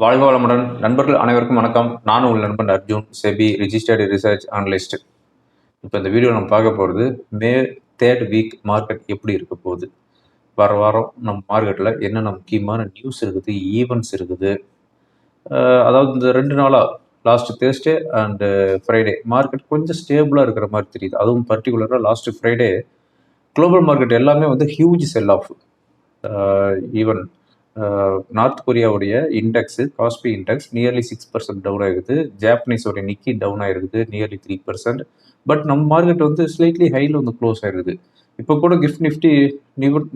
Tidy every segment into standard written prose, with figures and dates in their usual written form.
வாழ்க வளமுடன் நண்பர்கள் அனைவருக்கும் வணக்கம். நான் உங்கள் நண்பன் Arjun, SEBI registered research analyst. இப்போ இந்த வீடியோ நம்ம பார்க்க போகிறது மே 3rd வீக் மார்க்கெட் எப்படி இருக்க போகுது, வாரம் நம்ம மார்க்கெட்டில் என்னென்ன முக்கியமான நியூஸ் இருக்குது, ஈவெண்ட்ஸ் இருக்குது. அதாவது இந்த 2 நாளாக last Thursday and Friday market கொஞ்சம் ஸ்டேபிளாக இருக்கிற மாதிரி தெரியுது. அதுவும் பர்டிகுலராக லாஸ்ட் ஃப்ரைடே குளோபல் மார்க்கெட் எல்லாமே வந்து huge sell off. Even north கொரியாவுடைய index KOSPI index nearly 6% down ஆகிருக்குது. ஜாப்பனீஸோடைய நிக்கி டவுன் ஆகிருக்குது நியர்லி 3%. பட் நம்ம மார்க்கெட் வந்து ஸ்லைட்லி ஹையில் வந்து க்ளோஸ் ஆகிருக்குது. இப்போ கூட கிஃப்ட் நிஃப்டி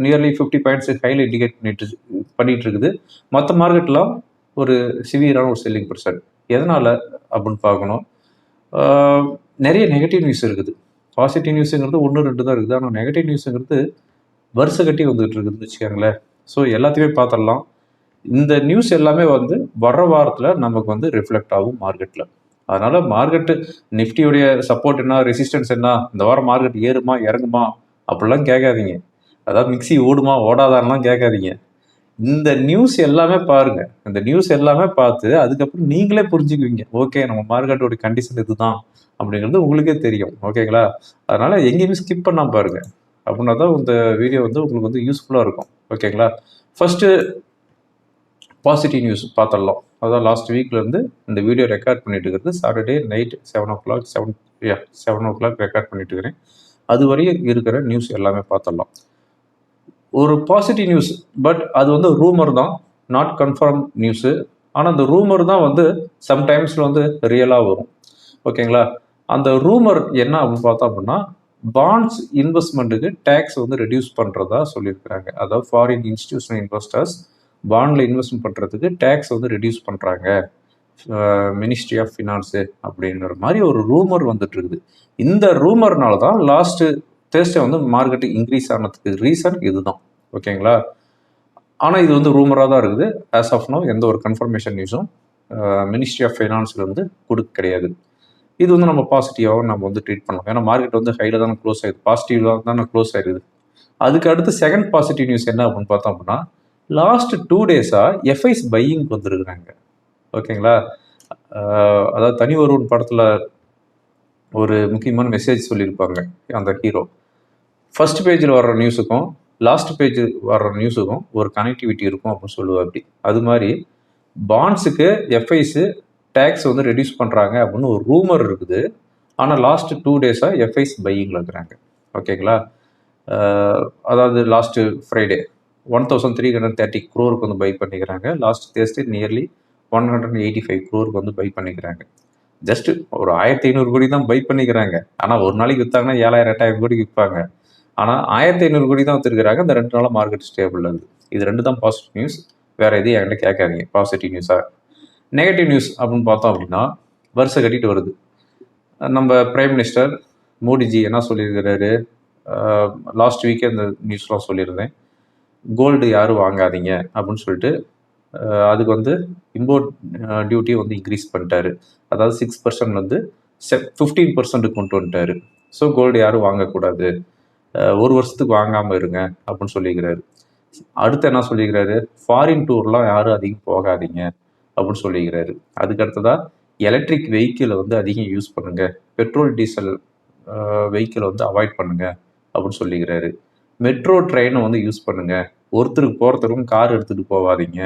நியர்லி 50 பாயிண்ட்ஸ் ஹையில் இண்டிகேட் பண்ணிட்டு இருக்குது. மற்ற மார்க்கெட்லாம் ஒரு சிவியரான ஒரு செல்லிங் பர்சன்ட். எதனால் அப்படின்னு பார்க்கணும். நிறைய நெகட்டிவ் நியூஸ் இருக்குது. பாசிட்டிவ் நியூஸுங்கிறது 1-2 தான் இருக்குது. ஆனால் நெகட்டிவ் நியூஸுங்கிறது வருஷ கட்டி வந்துட்டு இருக்குதுன்னு வச்சுக்கோங்களேன். ஸோ எல்லாத்தையுமே பார்த்துடலாம். இந்த நியூஸ் எல்லாமே வந்து வர்ற வாரத்தில் நமக்கு வந்து ரிஃப்ளெக்ட் ஆகும் மார்க்கெட்டில். அதனால் மார்க்கெட்டு நிஃப்டியுடைய சப்போர்ட் என்ன, ரெசிஸ்டன்ஸ் என்ன, இந்த வாரம் மார்க்கெட் ஏறுமா இறங்குமா அப்படிலாம் கேட்காதீங்க. அதாவது மிக்சி ஓடுமா ஓடாதான்லாம் கேட்காதீங்க. இந்த நியூஸ் எல்லாமே பாருங்கள். இந்த நியூஸ் எல்லாமே பார்த்து அதுக்கப்புறம் நீங்களே புரிஞ்சுக்குவீங்க. ஓகே, நம்ம மார்க்கெட்டோட கண்டிஷன் இதுதான் அப்படிங்கிறது உங்களுக்கே தெரியும். ஓகேங்களா? அதனால் எங்கேயுமே ஸ்கிப் பண்ணாமல் பாருங்கள். அப்படின்னா தான் இந்த வீடியோ வந்து உங்களுக்கு வந்து யூஸ்ஃபுல்லாக இருக்கும். ஓகேங்களா? ஃபஸ்ட்டு பாசிட்டிவ் நியூஸ் பார்த்துடலாம். அதான் லாஸ்ட் வீக்லேருந்து இந்த வீடியோ ரெக்கார்ட் பண்ணிட்டு இருக்கிறது. சாட்டர்டே நைட் 7 o'clock ரெக்கார்ட் பண்ணிட்டு இருக்கிறேன். அது வரையும் இருக்கிற நியூஸ் எல்லாமே பார்த்துடலாம். ஒரு பாசிட்டிவ் நியூஸ், பட் அது வந்து ரூமர் தான், நாட் கன்ஃபார்ம் நியூஸு. ஆனால் அந்த ரூமர் தான் வந்து சம்டைம்ஸில் வந்து ரியலாக வரும். ஓகேங்களா? அந்த ரூமர் என்ன அப்படின்னு பார்த்தோம் அப்படின்னா, பாண்ட்ஸ் இன்வெஸ்ட்மெண்ட்டுக்கு டேக்ஸ் வந்து ரெடியூஸ் பண்ணுறதா சொல்லியிருக்கிறாங்க. அதாவது ஃபாரின் இன்ஸ்டிடியூஷனல் இன்வெஸ்டர்ஸ் பாண்டில் இன்வெஸ்ட்மெண்ட் பண்ணுறதுக்கு டேக்ஸ் வந்து ரெடியூஸ் பண்ணுறாங்க மினிஸ்ட்ரி ஆஃப் ஃபினான்ஸு அப்படிங்கிற மாதிரி ஒரு ரூமர் வந்துட்டு இருக்குது. இந்த ரூமர்னால தான் லாஸ்ட்டு தேர்ஸ்டே வந்து மார்க்கெட்டு இன்க்ரீஸ் ஆனதுக்கு ரீசன் இதுதான். ஓகேங்களா? ஆனால் இது வந்து ரூமராக தான் இருக்குது. ஆஸ் ஆஃப் நோ எந்த ஒரு கன்ஃபர்மேஷன் நியூஸும் மினிஸ்ட்ரி ஆஃப் ஃபைனான்ஸில் வந்து கொடுக்க கிடையாது. இது வந்து நம்ம பாசிட்டிவாகவும் நம்ம வந்து ட்ரீட் பண்ணலாம். ஏன்னா மார்க்கெட் வந்து ஹையில் தானே க்ளோஸ் ஆகிடுது, பாசிட்டிவாக தானே க்ளோஸ் ஆகிடுது. அதுக்கு அடுத்து செகண்ட் பாசிட்டிவ் நியூஸ் என்ன அப்படின்னு பார்த்தோம் அப்படின்னா, லாஸ்ட் 2 டேஸாக எஃப்ஐஸ் பையிங் வந்துருக்குறாங்க. ஓகேங்களா? அதாவது தனி ஒருவன் படத்தில் ஒரு முக்கியமான மெசேஜ் சொல்லியிருப்பாங்க அந்த ஹீரோ. ஃபர்ஸ்ட் பேஜில் வர்ற நியூஸுக்கும் லாஸ்ட் பேஜ் வர்ற நியூஸுக்கும் ஒரு கனெக்டிவிட்டி இருக்கும் அப்படின்னு சொல்லுவார். அப்படி அது மாதிரி பாண்ட்ஸுக்கு எஃப்ஐஸு டேக்ஸ் வந்து ரெடியூஸ் பண்ணுறாங்க அப்படின்னு ஒரு ரூமர் இருக்குது. ஆனால் லாஸ்ட் 2 டேஸாக எஃப்ஐஸ் பையிங்கில் இருக்கிறாங்க. ஓகேங்களா? அதாவது லாஸ்ட்டு ஃப்ரைடே 1330 crore வந்து பை பண்ணிக்கிறாங்க. லாஸ்ட் தேர்ஸ்டே நியர்லி 185 crore வந்து பை பண்ணிக்கிறாங்க. ஜஸ்ட் ஒரு 1500 கோடி தான் பை பண்ணிக்கிறாங்க. ஆனால் ஒரு நாளைக்கு விற்றாங்கன்னா 7000 8000 கோடிக்கு விற்பாங்க. ஆனால் 1500 கோடி தான் விற்றுருக்கிறாங்க. இந்த 2 நாளாக மார்க்கெட் ஸ்டேபிள் இருக்குது. இது 2 தான் பாசிட்டிவ் நியூஸ். வேறு எதையும் என்கிட்ட கேட்காதீங்க பாசிட்டிவ் நியூஸாக. நெகட்டிவ் நியூஸ் அப்படின்னு பார்த்தோம் அப்படின்னா, வருஷ கட்டிட்டு வருது. நம்ம பிரைம் மினிஸ்டர் மோடிஜி என்ன சொல்லியிருக்கிறாரு, லாஸ்ட் வீக்கே இந்த நியூஸ்லாம் சொல்லியிருந்தேன். கோல்டு யாரும் வாங்காதீங்க அப்படின்னு சொல்லிட்டு அதுக்கு வந்து இம்போர்ட் டியூட்டி வந்து இன்க்ரீஸ் பண்ணிட்டாரு. அதாவது 6% வந்து 15% கொண்டு வந்துட்டாரு. ஸோ கோல்டு யாரும் வாங்கக்கூடாது, ஒரு வருஷத்துக்கு வாங்காமல் இருங்க அப்படின்னு சொல்லிக்கிறாரு. அடுத்து என்ன சொல்லிக்கிறாரு, ஃபாரின் டூர்லாம் யாரும் அதிகம் போகாதீங்க அப்படின்னு சொல்லிக்கிறாரு. அதுக்கு அடுத்ததாக எலக்ட்ரிக் வெஹிக்கிளை வந்து அதிகம் யூஸ் பண்ணுங்கள், பெட்ரோல் டீசல் வெஹிக்கிளை வந்து அவாய்ட் பண்ணுங்கள் அப்படின்னு சொல்லிக்கிறாரு. மெட்ரோ ட்ரெயினை வந்து யூஸ் பண்ணுங்கள், ஒருத்தருக்கு போகிறதுக்கும் கார் எடுத்துகிட்டு போகாதீங்க,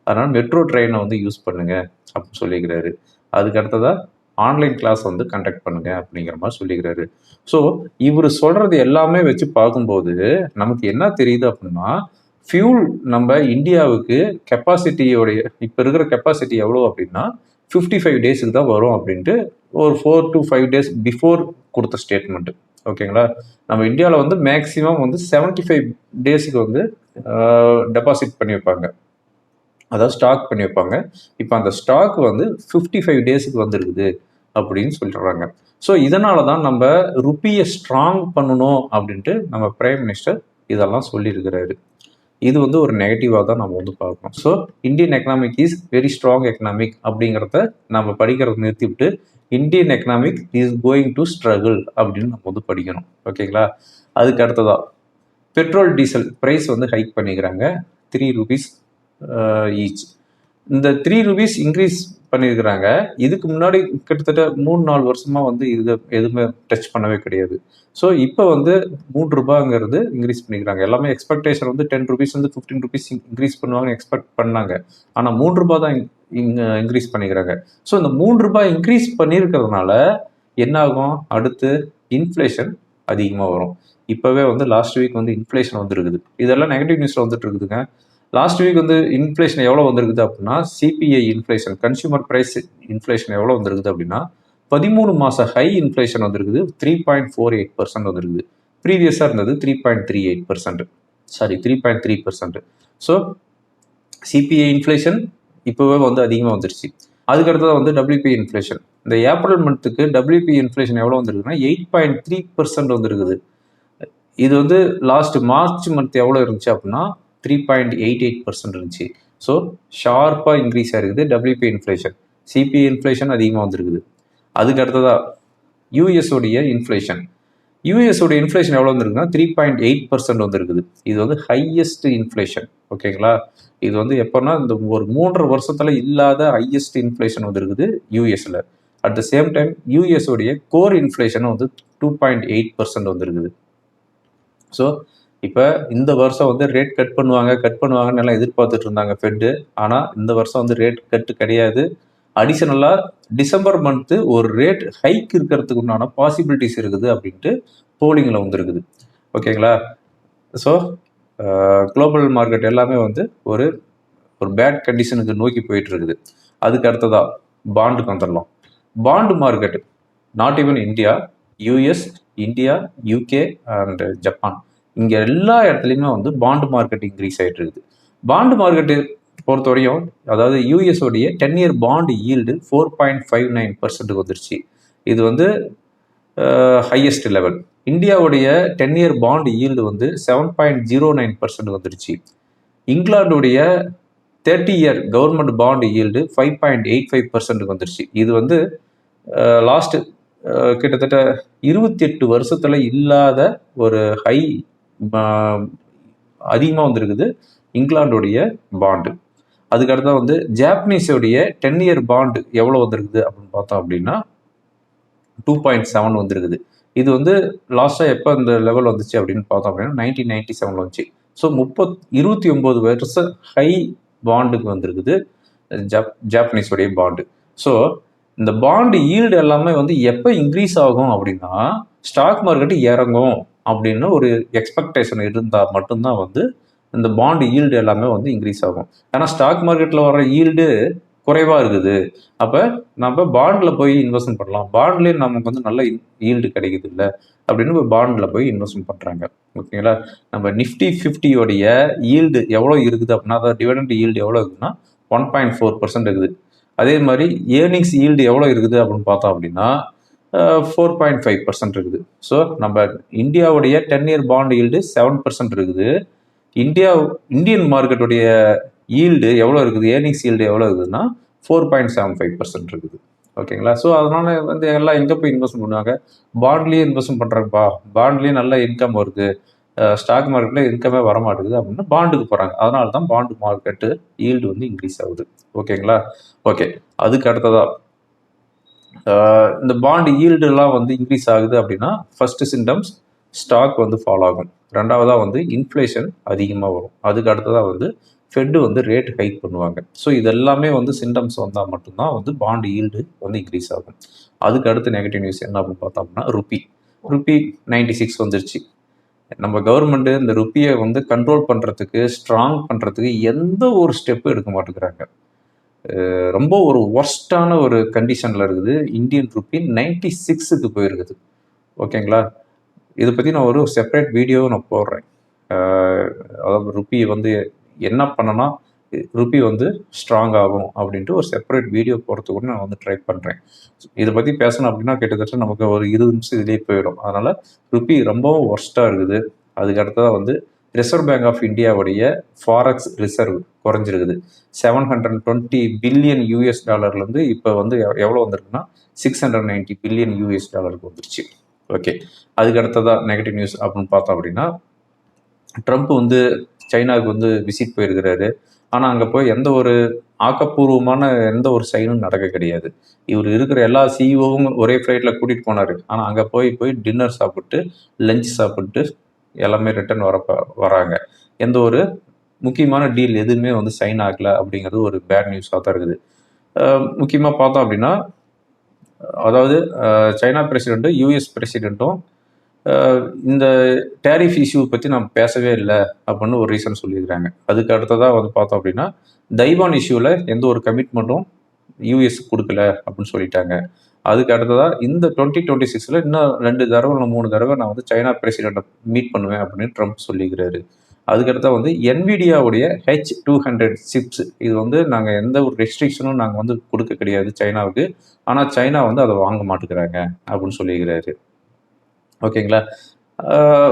அதனால் மெட்ரோ ட்ரெயினை வந்து யூஸ் பண்ணுங்கள் அப்படின்னு சொல்லிக்கிறாரு. அதுக்கு அடுத்ததாக ஆன்லைன் கிளாஸ் வந்து கண்டக்ட் பண்ணுங்க அப்படிங்கிற மாதிரி சொல்லிக்கிறாரு. ஸோ இவர் சொல்கிறது எல்லாமே வச்சு பார்க்கும்போது நமக்கு என்ன தெரியுது அப்படின்னா, ஃபியூல் நம்ம இந்தியாவுக்கு கெப்பாசிட்டியோடைய இப்போ இருக்கிற கெப்பாசிட்டி எவ்வளோ அப்படின்னா 55 டேஸுக்கு தான் வரும் அப்படின்ட்டு ஒரு 4 to 5 days பிஃபோர் கொடுத்த ஸ்டேட்மெண்ட்டு. ஓகேங்களா? நம்ம இந்தியாவில் வந்து மேக்ஸிமம் வந்து 75 டேஸுக்கு வந்து டெபாசிட் பண்ணி வைப்பாங்க, அதாவது ஸ்டாக் பண்ணி வைப்பாங்க. இப்போ அந்த ஸ்டாக் வந்து 55 டேஸுக்கு வந்துருக்குது அப்படின்னு சொல்லிடுறாங்க. ஸோ இதனால தான் நம்ம ருப்பியை ஸ்ட்ராங் பண்ணணும் அப்படின்ட்டு நம்ம பிரைம் மினிஸ்டர் இதெல்லாம் சொல்லியிருக்கிறாரு. இது வந்து ஒரு நெகட்டிவாக தான் நம்ம வந்து பார்க்கணும். So Indian economic is very strong economic அப்படிங்கிறத நம்ம படிக்கிறத நிறுத்திவிட்டு Indian economic is going to struggle அப்படின்னு நம்ம வந்து படிக்கணும். ஓகேங்களா? அதுக்கு அடுத்ததா பெட்ரோல் டீசல் ப்ரைஸ் வந்து ஹைக் பண்ணிக்கிறாங்க, 3 rupees ஈச். இந்த 3 rupees இன்க்ரீஸ் பண்ணியிருக்கிறாங்க. இதுக்கு முன்னாடி கிட்டத்தட்ட 3-4 வருஷமா வந்து இது எதுவுமே டச் பண்ணவே கிடையாது. ஸோ இப்போ வந்து ரூ. 3 இன்க்ரீஸ் பண்ணிக்கிறாங்க. எல்லாமே எக்ஸ்பெக்டேஷன் வந்து 10 rupees வந்து 15 rupees இன்க்ரீஸ் பண்ணுவாங்கன்னு எக்ஸ்பெக்ட் பண்ணாங்க. ஆனால் ரூ. 3 தான் இன்க்ரீஸ் பண்ணிக்கிறாங்க. ஸோ இந்த ரூ. 3 இன்க்ரீஸ் பண்ணியிருக்கிறதுனால என்ன ஆகும்? அடுத்து இன்ஃப்ளேஷன் அதிகமாக வரும். இப்போவே வந்து லாஸ்ட் வீக் வந்து இன்ஃப்ளேஷன் வந்துருக்குது. இதெல்லாம் நெகட்டிவ் நியூஸில் வந்துட்டு இருக்குதுங்க. லாஸ்ட் வீக் வந்து இன்ஃப்ளேஷன் எவ்வளோ வந்திருக்குது அப்படின்னா, CPI inflation, consumer price inflation எவ்வளோ வந்திருக்குது அப்படின்னா 13 மாத ஹை இன்ஃப்ளேஷன் வந்திருக்குது. 3.48% வந்திருக்குது. ப்ரீவியஸாக இருந்தது 3.38%, சாரி 3.3%. ஸோ சிபிஐ இன்ஃப்ளேஷன் இப்போவே வந்து அதிகமாக வந்துருச்சு. அதுக்கடுத்தது வந்து டபிள்யூபி இன்ஃப்ளேஷன். இந்த ஏப்ரல் மந்த்துக்கு டபிள்யூபி இன்ஃப்ளேஷன் எவ்வளோ வந்திருக்குன்னா 8.3% வந்திருக்குது. இது வந்து லாஸ்ட் மார்ச் மந்த் எவ்வளோ இருந்துச்சு அப்படின்னா 3.88% இருந்துச்சு. ஸோ ஷார்ப்பாக இன்க்ரீஸ் ஆகிருக்குது டபிள்யூபி இன்ஃப்ளேஷன். சிபிஐ இன்ஃப்ளேஷன் அதிகமாக வந்துருக்குது. அதுக்கு அடுத்ததாக யூஎஸோடைய இன்ஃப்ளேஷன். யூஎஸோடைய இன்ஃப்ளேஷன் எவ்வளோ வந்துருக்குன்னா 3.8% வந்துருக்குது. இது வந்து ஹையஸ்ட் இன்ஃப்ளேஷன். ஓகேங்களா? இது வந்து எப்போன்னா இந்த ஒரு 3.5 வருஷத்தில் இல்லாத ஹையஸ்ட் இன்ஃப்ளேஷன் வந்துருக்குது யூஎஸில். அட் த சேம் டைம் யூஎஸோடைய கோர் இன்ஃப்ளேஷனும் வந்து 2.8% வந்துருக்குது. ஸோ இப்போ இந்த வருஷம் வந்து ரேட் கட் பண்ணுவாங்கன்னு எல்லாம் எதிர்பார்த்துட்டு இருந்தாங்க ஃபெட்டு. ஆனால் இந்த வருஷம் வந்து ரேட் கட்டு கிடையாது. அடிஷனலாக டிசம்பர் மந்த்து ஒரு ரேட் ஹைக் இருக்கிறதுக்கு உண்டான பாசிபிலிட்டிஸ் இருக்குது அப்படின்ட்டு போலிங்கில் வந்துருக்குது. ஓகேங்களா? ஸோ குளோபல் மார்க்கெட் எல்லாமே வந்து ஒரு பேட் கண்டிஷனுக்கு நோக்கி போயிட்டு இருக்குது. அதுக்கு அடுத்ததாக பாண்டுக்கு வந்துடலாம். Bond market not even India, US, India, UK and Japan, இங்கே எல்லா இடத்துலையுமே வந்து பாண்டு மார்க்கெட் இன்க்ரீஸ் ஆகிட்டு இருக்குது. பாண்டு மார்க்கெட்டு பொறுத்தவரையும், அதாவது யூஎஸோடைய 10-year பாண்டு ஈல்டு 4.59% வந்துருச்சு. இது வந்து ஹையஸ்ட் லெவல். இந்தியாவுடைய 10-year பாண்டு ஈல்டு வந்து 7.09% வந்துருச்சு. இங்கிலாந்துடைய 30-year கவர்மெண்ட் பாண்டு ஈல்டு 5.85% வந்துருச்சு. இது வந்து லாஸ்ட் கிட்டத்தட்ட 28 வருஷத்துல இல்லாத ஒரு ஹை அதிகமாக வந்திருக்குது இங்கிலாந்துடைய பாண்டு. அதுக்கடுத்தா வந்து ஜாப்பனீஸோடைய 10-year பாண்டு எவ்வளோ வந்திருக்குது அப்படின்னு பார்த்தோம் அப்படின்னா 2.7 வந்திருக்குது. இது வந்து லாஸ்ட்டாக எப்போ இந்த லெவல் வந்துச்சு அப்படின்னு பார்த்தோம் அப்படின்னா 1997 வந்துச்சு. ஸோ 29 வருஷம் ஹை பாண்டுக்கு வந்திருக்குது ஜாப்பனீஸோடைய பாண்டு. ஸோ இந்த பாண்டு ஈல்டு எல்லாமே வந்து எப்போ இன்க்ரீஸ் ஆகும் அப்படின்னா ஸ்டாக் மார்க்கெட்டு இறங்கும் அப்படின்னு ஒரு எக்ஸ்பெக்டேஷன் இருந்தால் மட்டும்தான் வந்து இந்த பாண்டு ஈல்டு எல்லாமே வந்து இன்க்ரீஸ் ஆகும். ஏன்னா ஸ்டாக் மார்க்கெட்டில் வர ஈல்டு குறைவாக இருக்குது. அப்போ நம்ம பாண்டில் போய் இன்வெஸ்ட்மெண்ட் பண்ணலாம், பாண்ட்லேயே நமக்கு வந்து நல்ல ஈல்டு கிடைக்குது இல்லை அப்படின்னு போய் பாண்டில் போய் இன்வெஸ்ட்மெண்ட் பண்ணுறாங்க. ஓகேங்களா? நம்ம நிஃப்டி 50 ஈல்டு எவ்வளோ இருக்குது அப்படின்னா, அதாவது டிவிடெண்ட் ஈல்டு எவ்வளோ இருக்குதுன்னா 1.4% இருக்குது. அதே மாதிரி ஏர்னிங்ஸ் ஈல்டு எவ்வளோ இருக்குது அப்படின்னு பார்த்தோம் அப்படின்னா 4.5% இருக்குது. ஸோ நம்ம இந்தியாவுடைய 10-year பாண்ட் ஈல்டு 7% இருக்குது. இந்தியன் மார்க்கெட்டுடைய ஈல்டு எவ்வளோ இருக்குது, ஏர்னிங்ஸ் ஈல்டு எவ்வளோ இருக்குதுன்னா 4.75% இருக்குது. ஓகேங்களா? ஸோ அதனால வந்து எல்லாம் எங்கே போய் இன்வெஸ்ட்மெண்ட் பண்ணுவாங்க? பாண்ட்லேயே இன்வெஸ்ட்மெண்ட் பண்ணுறாங்கப்பா, பாண்ட்லேயே நல்ல இன்கம் வருது, ஸ்டாக் மார்க்கெட்டில் இன்கமே வரமாட்டேங்குது அப்படின்னா பாண்டுக்கு போகிறாங்க. அதனால தான் பாண்டு மார்க்கெட்டு ஈல்டு வந்து இன்க்ரீஸ் ஆகுது. ஓகேங்களா? ஓகே, அதுக்கு அடுத்ததா இந்த பாண்டு ஈல்டுலாம் வந்து இன்க்ரீஸ் ஆகுது அப்படின்னா ஃபர்ஸ்ட் சிம்டம்ஸ் ஸ்டாக் வந்து ஃபாலோ ஆகும். ரெண்டாவதாக வந்து இன்ஃப்ளேஷன் அதிகமாக வரும். அதுக்கு அடுத்ததாக வந்து ஃபெட்டு வந்து ரேட் ஹைக் பண்ணுவாங்க. ஸோ இதெல்லாமே வந்து சிம்டம்ஸ் வந்தால் மட்டும்தான் வந்து பாண்டு ஈல்டு வந்து இன்க்ரீஸ் ஆகும். அதுக்கு அடுத்து நெகட்டிவ் நியூஸ் என்ன அப்படின்னு பார்த்தோம்னா ருப்பி 96 வந்துருச்சு. நம்ம கவர்மெண்ட்டு இந்த ருப்பியை வந்து கண்ட்ரோல் பண்ணுறதுக்கு, ஸ்ட்ராங் பண்ணுறதுக்கு எந்த ஒரு ஸ்டெப்பும் எடுக்க மாட்டேங்கிறாங்க. ரொம்ப ஒரு ஒர்ஸ்டான ஒரு கண்டிஷனில் இருக்குது. இந்தியன் ருப்பி 96க்கு போயிருக்குது. ஓகேங்களா? இதை பற்றி நான் ஒரு செப்பரேட் வீடியோவை நான் போடுறேன். அதாவது ருப்பி வந்து என்ன பண்ணனா ருப்பி வந்து ஸ்ட்ராங் ஆகும் அப்படின்ட்டு ஒரு செப்பரேட் வீடியோ போடுறதுக்கு கூட நான் வந்து ட்ரை பண்ணுறேன். இதை பற்றி பேசணும் அப்படின்னா கிட்டத்தட்ட நமக்கு ஒரு 20 நிமிஷம் இதிலே போயிடும். அதனால் ருப்பி ரொம்பவும் ஒர்ஸ்ட்டாக இருக்குது. அதுக்கு அடுத்ததாக வந்து ரிசர்வ் பேங்க் ஆஃப் இந்தியாவுடைய ஃபாரெக்ஸ் ரிசர்வ் குறைஞ்சிருக்குது. 720 பில்லியன் யூஎஸ் டாலர்லேருந்து இப்போ வந்து எவ்வளோ வந்திருக்குன்னா 690 பில்லியன் யூஎஸ் டாலருக்கு வந்துருச்சு. ஓகே, அதுக்கு அடுத்ததாக நெகட்டிவ் நியூஸ் அப்படின்னு பார்த்தோம் அப்படின்னா ட்ரம்ப் வந்து சைனாவுக்கு வந்து விசிட் போயிருக்கிறாரு. ஆனால் அங்கே போய் எந்த ஒரு ஆக்கப்பூர்வமான எந்த ஒரு சைனும் நடக்க கிடையாது. இவர் இருக்கிற எல்லா சிஇஓவும் ஒரே ஃப்ளைட்டில் கூட்டிகிட்டு போனார். ஆனால் அங்கே போய் டின்னர் சாப்பிட்டு லஞ்ச் சாப்பிட்டு எல்லாமே ரிட்டர்ன் வராங்க. எந்த ஒரு முக்கியமான டீல் எதுவுமே வந்து சைன் ஆகலை அப்படிங்கிறது ஒரு பேட் நியூஸாக தான் இருக்குது. முக்கியமாக பார்த்தோம் அப்படின்னா, அதாவது சைனா பிரசிடெண்ட்டும் யூஎஸ் பிரசிடெண்ட்டும் இந்த டேரிஃப் இஷ்யூ பற்றி நம்ம பேசவே இல்லை அப்படின்னு ஒரு ரீசன் சொல்லியிருக்கிறாங்க. அதுக்கு அடுத்ததாக வந்து பார்த்தோம் அப்படின்னா, தைவான் இஷ்யூவில் எந்த ஒரு கமிட்மெண்ட்டும் யூஎஸ் கொடுக்கல அப்படின்னு சொல்லிட்டாங்க. அதுக்கு அடுத்ததாக இந்த 2026 இன்னும் 2 தடவை இல்லை 3 தடவை நான் வந்து சைனா பிரசிடெண்ட்டை மீட் பண்ணுவேன் அப்படின்னு ட்ரம்ப் சொல்லிக்கிறாரு. அதுக்கடுத்தா வந்து NVIDIAவுடைய H200 சிப்ஸ் இது வந்து நாங்கள் எந்த ஒரு ரெஸ்ட்ரிக்ஷனும் நாங்கள் வந்து கொடுக்க கிடையாது சைனாவுக்கு. ஆனால் சைனா வந்து அதை வாங்க மாட்டேங்கிறாங்க அப்படின்னு சொல்லிக்கிறாரு. ஓகேங்களா?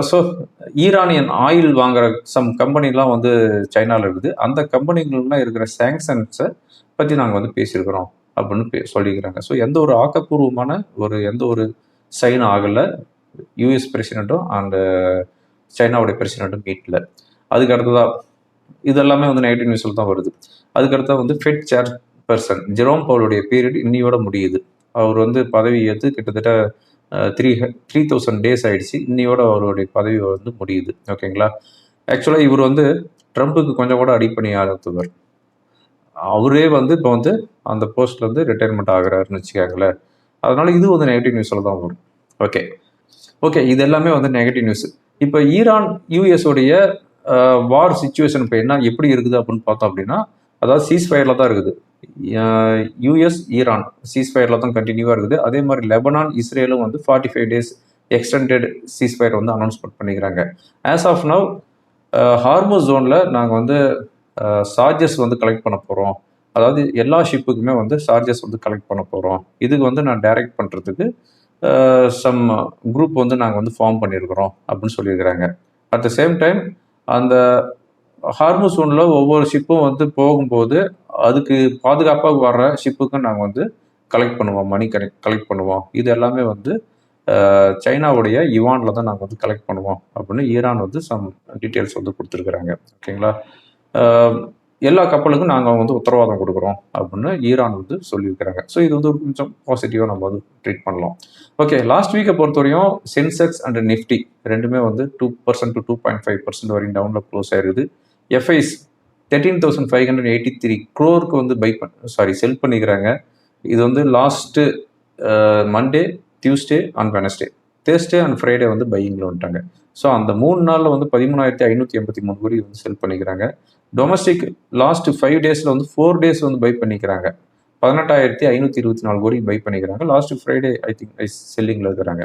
ஸோ ஈரானியன் ஆயில் வாங்குற சம் கம்பெனிலாம் வந்து சைனாவில் இருக்குது. அந்த கம்பெனிகள்லாம் இருக்கிற சேங்ஷன்ஸை பற்றி நாங்கள் வந்து பேசியிருக்கிறோம் அப்படின்னு சொல்லிக்கிறாங்க. ஸோ எந்த ஒரு ஆக்கப்பூர்வமான எந்த ஒரு சைன் ஆகலை யூஎஸ் பிரசிடெண்ட்டும் அண்ட் சைனாவுடைய பிரசிடெண்ட்டும் மீட்டில். அதுக்கு அடுத்ததாக இதெல்லாமே வந்து நெகட்டிவ் நியூஸில் தான் வருது. அதுக்கடுத்தா வந்து ஃபெட் சேர்பர்சன் ஜெரோம் பவுலுடைய பீரியட் இன்னையோட முடியுது. அவர் வந்து பதவி ஏற்று கிட்டத்தட்ட 3000 டேஸ் ஆயிடுச்சு. இன்னையோட அவருடைய பதவி வந்து முடியுது. ஓகேங்களா? ஆக்சுவலாக இவர் வந்து ட்ரம்ப்புக்கு கொஞ்சம் கூட அடிப்பணியாதவர். அவரே வந்து இப்போ வந்து அந்த போஸ்ட்ல வந்து ரிட்டையர்மெண்ட் ஆகிறாருன்னு வச்சுக்காங்களேன். அதனால இது வந்து நெகட்டிவ் நியூஸில் தான் வரும். ஓகே இது எல்லாமே வந்து நெகட்டிவ் நியூஸ். இப்போ ஈரான் யூஎஸ் உடைய வார் சிச்சுவேஷன் இப்போ எப்படி இருக்குது அப்படின்னு பார்த்தோம் அப்படின்னா, அதாவது சீஸ்ஃபயரில் தான் இருக்குது. யூஎஸ் ஈரான் சீஸ்ஃபயரில் தான் கண்டினியூவாக இருக்குது. அதே மாதிரி லெபனான் இஸ்ரேலும் வந்து 45 டேஸ் எக்ஸ்டெண்டட் சீஸ்ஃபயர் வந்து அனௌன்ஸ்மெண்ட் பண்ணிக்கிறாங்க. ஆஸ் ஆஃப் நவ் ஹார்மோஸ் ஜோனில் நாங்கள் வந்து சார்ஜஸ் வந்து கலெக்ட் பண்ண போகிறோம். அதாவது எல்லா ஷிப்புக்குமே வந்து சார்ஜஸ் வந்து கலெக்ட் பண்ண போகிறோம். இதுக்கு வந்து நான் டைரக்ட் பண்ணுறதுக்கு சம் குரூப் வந்து நாங்கள் வந்து ஃபார்ம் பண்ணியிருக்கிறோம் அப்படின்னு சொல்லியிருக்கிறாங்க. அட் த சேம் டைம் அந்த ஹார்மோஸ் ஜோனில் ஒவ்வொரு ஷிப்பும் வந்து போகும்போது அதுக்கு பாதுகாப்பாக வர்ற ஷிப்புக்கும் நாங்கள் வந்து கலெக்ட் பண்ணுவோம், மணி கலெக்ட் பண்ணுவோம். இது எல்லாமே வந்து சைனாவுடைய யுவானில் தான் நாங்கள் வந்து கலெக்ட் பண்ணுவோம் அப்படின்னு ஈரான் வந்து சம் டீட்டெயில்ஸ் வந்து கொடுத்துருக்குறாங்க. ஓகேங்களா? எல்லா கப்பலுக்கும் நாங்கள் வந்து உத்தரவாதம் கொடுக்குறோம் அப்படின்னு ஈரான் வந்து சொல்லியிருக்கிறாங்க. ஸோ இது வந்து ஒரு கொஞ்சம் பாசிட்டிவாக நம்ம வந்து ட்ரீட் பண்ணலாம். ஓகே, லாஸ்ட் வீக்கை பொறுத்தவரையும் சென்செக்ஸ் அண்ட் நிஃப்டி ரெண்டுமே வந்து 2% to 2.5% வரைக்கும் டவுனில் க்ளோஸ் ஆயிருது. எஃப்ஐஸ் 13,583 crore வந்து செல் பண்ணிக்கிறாங்க. இது வந்து last Monday, Tuesday and Wednesday, Thursday and Friday வந்து பையிங்கில் வந்துட்டாங்க. ஸோ அந்த 3 நாளில் வந்து 13,583 கோடி வந்து செல் பண்ணிக்கிறாங்க. டொமஸ்டிக் லாஸ்ட் 5 டேஸில் வந்து 4 டேஸ் வந்து பை பண்ணிக்கிறாங்க. 18,524 கோடி பை பண்ணிக்கிறாங்க. லாஸ்ட் ஃப்ரைடே ஐ திங்க் செல்லிங்கில் இருக்கிறாங்க.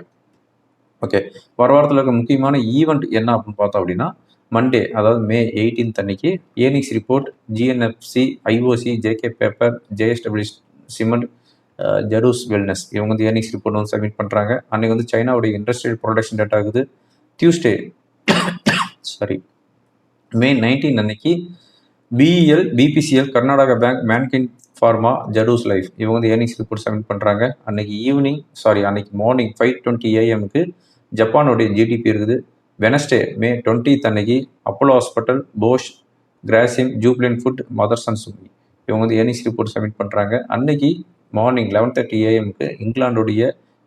ஓகே, வாரத்தில் இருக்க முக்கியமான ஈவெண்ட் என்ன அப்படின்னு பார்த்தோம் அப்படின்னா, மண்டே அதாவது May 18 அன்னைக்கு earnings report GNFC, IOC, JK paper, JSW cement, Zydus wellness இவங்க வந்து ஏர்னிங்ஸ் ரிப்போர்ட் வந்து சப்மிட் பண்ணுறாங்க. அன்றைக்கி வந்து சைனாவுடைய இண்டஸ்ட்ரியல் ப்ரொடக்ஷன் டேட்டா ஆகுது. டியூஸ்டே May 19 அன்னைக்கு BEL, BPCL, Karnataka bank, Mankind pharma, Zydus life இவங்க வந்து ஏர்னிங்ஸ் ரிப்போர்ட் சப்மிட் பண்ணுறாங்க. அன்னைக்கு மார்னிங் 5:20 AM ஜப்பானுடைய ஜிடிபி இருக்குது. வெனஸ்டே May 20 அன்னைக்கு Apollo hospital, Bosch, Grasim, Jubilant food, Motherson Sumi இவங்க வந்து ஏர்னிங்ஸ் ரிப்போர்ட் சப்மிட் பண்ணுறாங்க. அன்னைக்கு மார்னிங் 11:30 AM இங்கிலாந்துடைய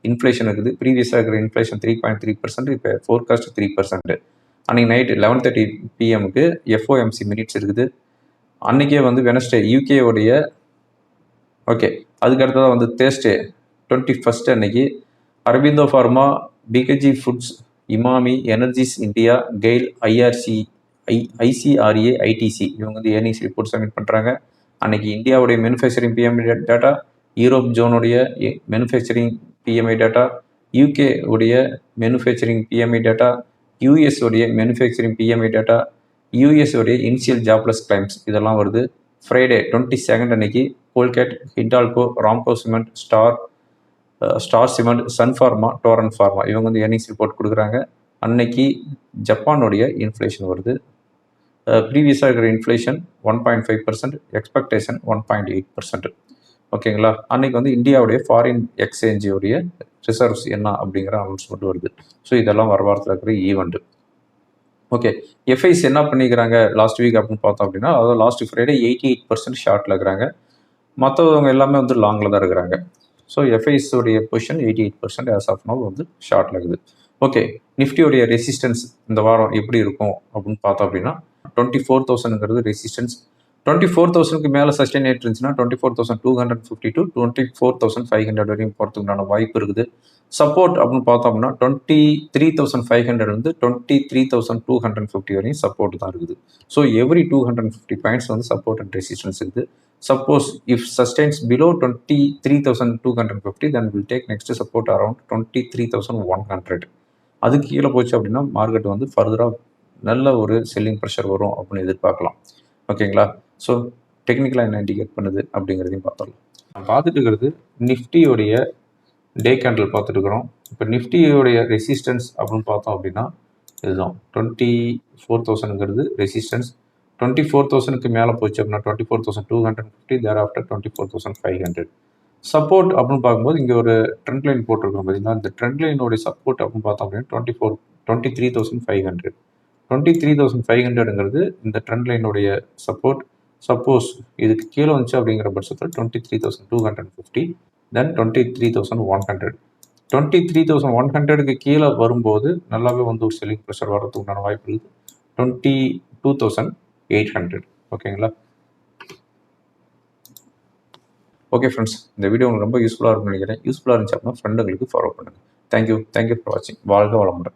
இன்ஃப்ளேஷன் இருக்குது. ப்ரீவியஸாக இருக்கிற இன்ஃப்ளேஷன் 3.3%, இப்போ ஃபோர்காஸ்ட் 3%. அன்றைக்கி நைட்டு 11:30 PM FOMC மினிட்ஸ் இருக்குது. அன்றைக்கே வந்து வெனஸ்டே யூகேவுடைய அதுக்கு அடுத்ததாக வந்து தேர்ஸ்டே 21 அன்னைக்கு Aurobindo Pharma, PKG Foods, Emami, Energies India, GAIL, ICRA, ITC இவங்க வந்து ஏர்னிங்ஸ் ரிப்போர்ட் சப்மிட் பண்ணுறாங்க. அன்னைக்கு இந்தியாவுடைய மேனுஃபேக்சரிங் PMI டேட்டா, யூரோப் ஜோனுடைய மேனுஃபேக்சரிங் PMI டேட்டா, UK உடைய மேனுஃபேக்சரிங் PMI டேட்டா, US உடைய மேனுஃபேக்சரிங் PMI டேட்டா, US உடைய இனிஷியல் ஜாப்லெஸ் கிளைம்ஸ் இதெல்லாம் வருது. ஃப்ரைடே 22 அன்னைக்கு Colgate, Hindalco, Ramco cement, star cement, sun pharma, Torrent pharma இவங்க வந்து ஏர்னிங்ஸ் ரிப்போர்ட் கொடுக்குறாங்க. அன்னைக்கு ஜப்பானுடைய இன்ஃப்ளேஷன் வருது. ப்ரீவியஸாக இருக்கிற இன்ஃப்ளேஷன் 1.5%, எக்ஸ்பெக்டேஷன் 1.8%. ஓகேங்களா? அன்னைக்கு வந்து இந்தியாவுடைய ஃபாரின் எக்ஸ்சேஞ்சுடைய ரிசர்வ்ஸ் என்ன அப்படிங்கிற அனௌன்ஸ்மெண்ட் வருது. ஸோ இதெல்லாம் வாரத்தில் இருக்கிற ஈவெண்ட்டு. ஓகே, எஃப்ஐஸ் என்ன பண்ணிக்கிறாங்க லாஸ்ட் வீக் அப்படின்னு பார்த்தோம் அப்படின்னா, அதாவது லாஸ்ட் ஃப்ரைடே 88% ஷார்ட்டில் இருக்கிறாங்க. மற்றவங்க எல்லாமே வந்து லாங்கில் தான் இருக்கிறாங்க. ஸோ எஃப்ஐஸ் உடைய பொசிஷன் 88% ஆஸ் ஆஃப் நவ் வந்து ஷார்ட்டில் இருக்குது. ஓகே, நிஃப்டியோடைய ரெசிஸ்டன்ஸ் இந்த வாரம் எப்படி இருக்கும் அப்படின்னு பார்த்தோம் அப்படின்னா, 24,000ங்கிறது ரெசிஸ்டன்ஸ். 24,000க்கு மேலே சஸ்டெயின் ஆகிட்டு இருந்துச்சுன்னா 24,250 டு 24,500 வரையும் போகிறதுக்குண்டான வாய்ப்பு இருக்குது. சப்போர்ட் அப்படின்னு பார்த்தோம் அப்படின்னா 23,500 வந்து 23,250 வரையும் சப்போர்ட் தான் இருக்குது. ஸோ எவ்ரி 250 பாயிண்ட்ஸ் வந்து சப்போர்ட் அண்ட் ரெசிஸ்டன்ஸ் இருக்குது. Suppose if sustains below 23,250, then we'll take next support around 23,100. அதுக்கு கீழே போச்சு அப்படின்னா மார்க்கெட் வந்து ஃபர்தராக நல்ல ஒரு செல்லிங் ப்ரெஷர் வரும் அப்படின்னு எதிர்பார்க்கலாம். ஓகேங்களா? ஸோ டெக்னிக்கலாக என்ன இண்டிகேட் பண்ணுது அப்படிங்கிறதையும் பார்த்துடலாம். நான் பார்த்துட்டு இருக்கிறது நிஃப்டியோடைய டே கேண்டில் பார்த்துட்டு இருக்கிறோம். இப்போ நிஃப்டியோடைய ரெசிஸ்டன்ஸ் அப்படின்னு பார்த்தோம் அப்படின்னா இதுதான் 24,000ங்கிறது ரெசிஸ்டன்ஸ். 24,000க்கு மேலே போச்சு அப்படின்னா 24,250, தேர் ஆஃப்டர் 24,500. சப்போர்ட் அப்படின்னு பார்க்கும்போது இங்கே ஒரு ட்ரெண்ட் லைன் போட்டிருக்கோம் பார்த்தீங்கன்னா, இந்த ட்ரெண்ட் லைனோடைய சப்போர்ட் அப்படின்னு பார்த்தோம் அப்படின்னா 23,500. 23,500ங்கிறது இந்த ட்ரெண்ட் லைனுடைய சப்போர்ட். சப்போஸ் இதுக்கு கீழே வந்துச்சு அப்படிங்கிற பட்சத்தில் 23,250, தென் 23,100. 23,100க்கு கீழே வரும்போது நல்லாவே வந்து ஒரு செல்லிங் ப்ரெஷர் வர்றதுக்கு உண்டான வாய்ப்பு இருக்குது. 22,800. ஓகேங்களா? ஓகே ஃப்ரெண்ட்ஸ், இந்த வீடியோ உங்களுக்கு ரொம்ப யூஸ்ஃபுல்லாக இருக்கும்னு நினைக்கிறேன். யூஸ்ஃபுல்லாக இருந்துச்சு அப்படின்னா ஃப்ரெண்டுங்களுக்கு ஃபாலோ பண்ணுங்கள். தேங்க்யூ ஃபார் வாட்சிங். வாழ்க வளமுடன்.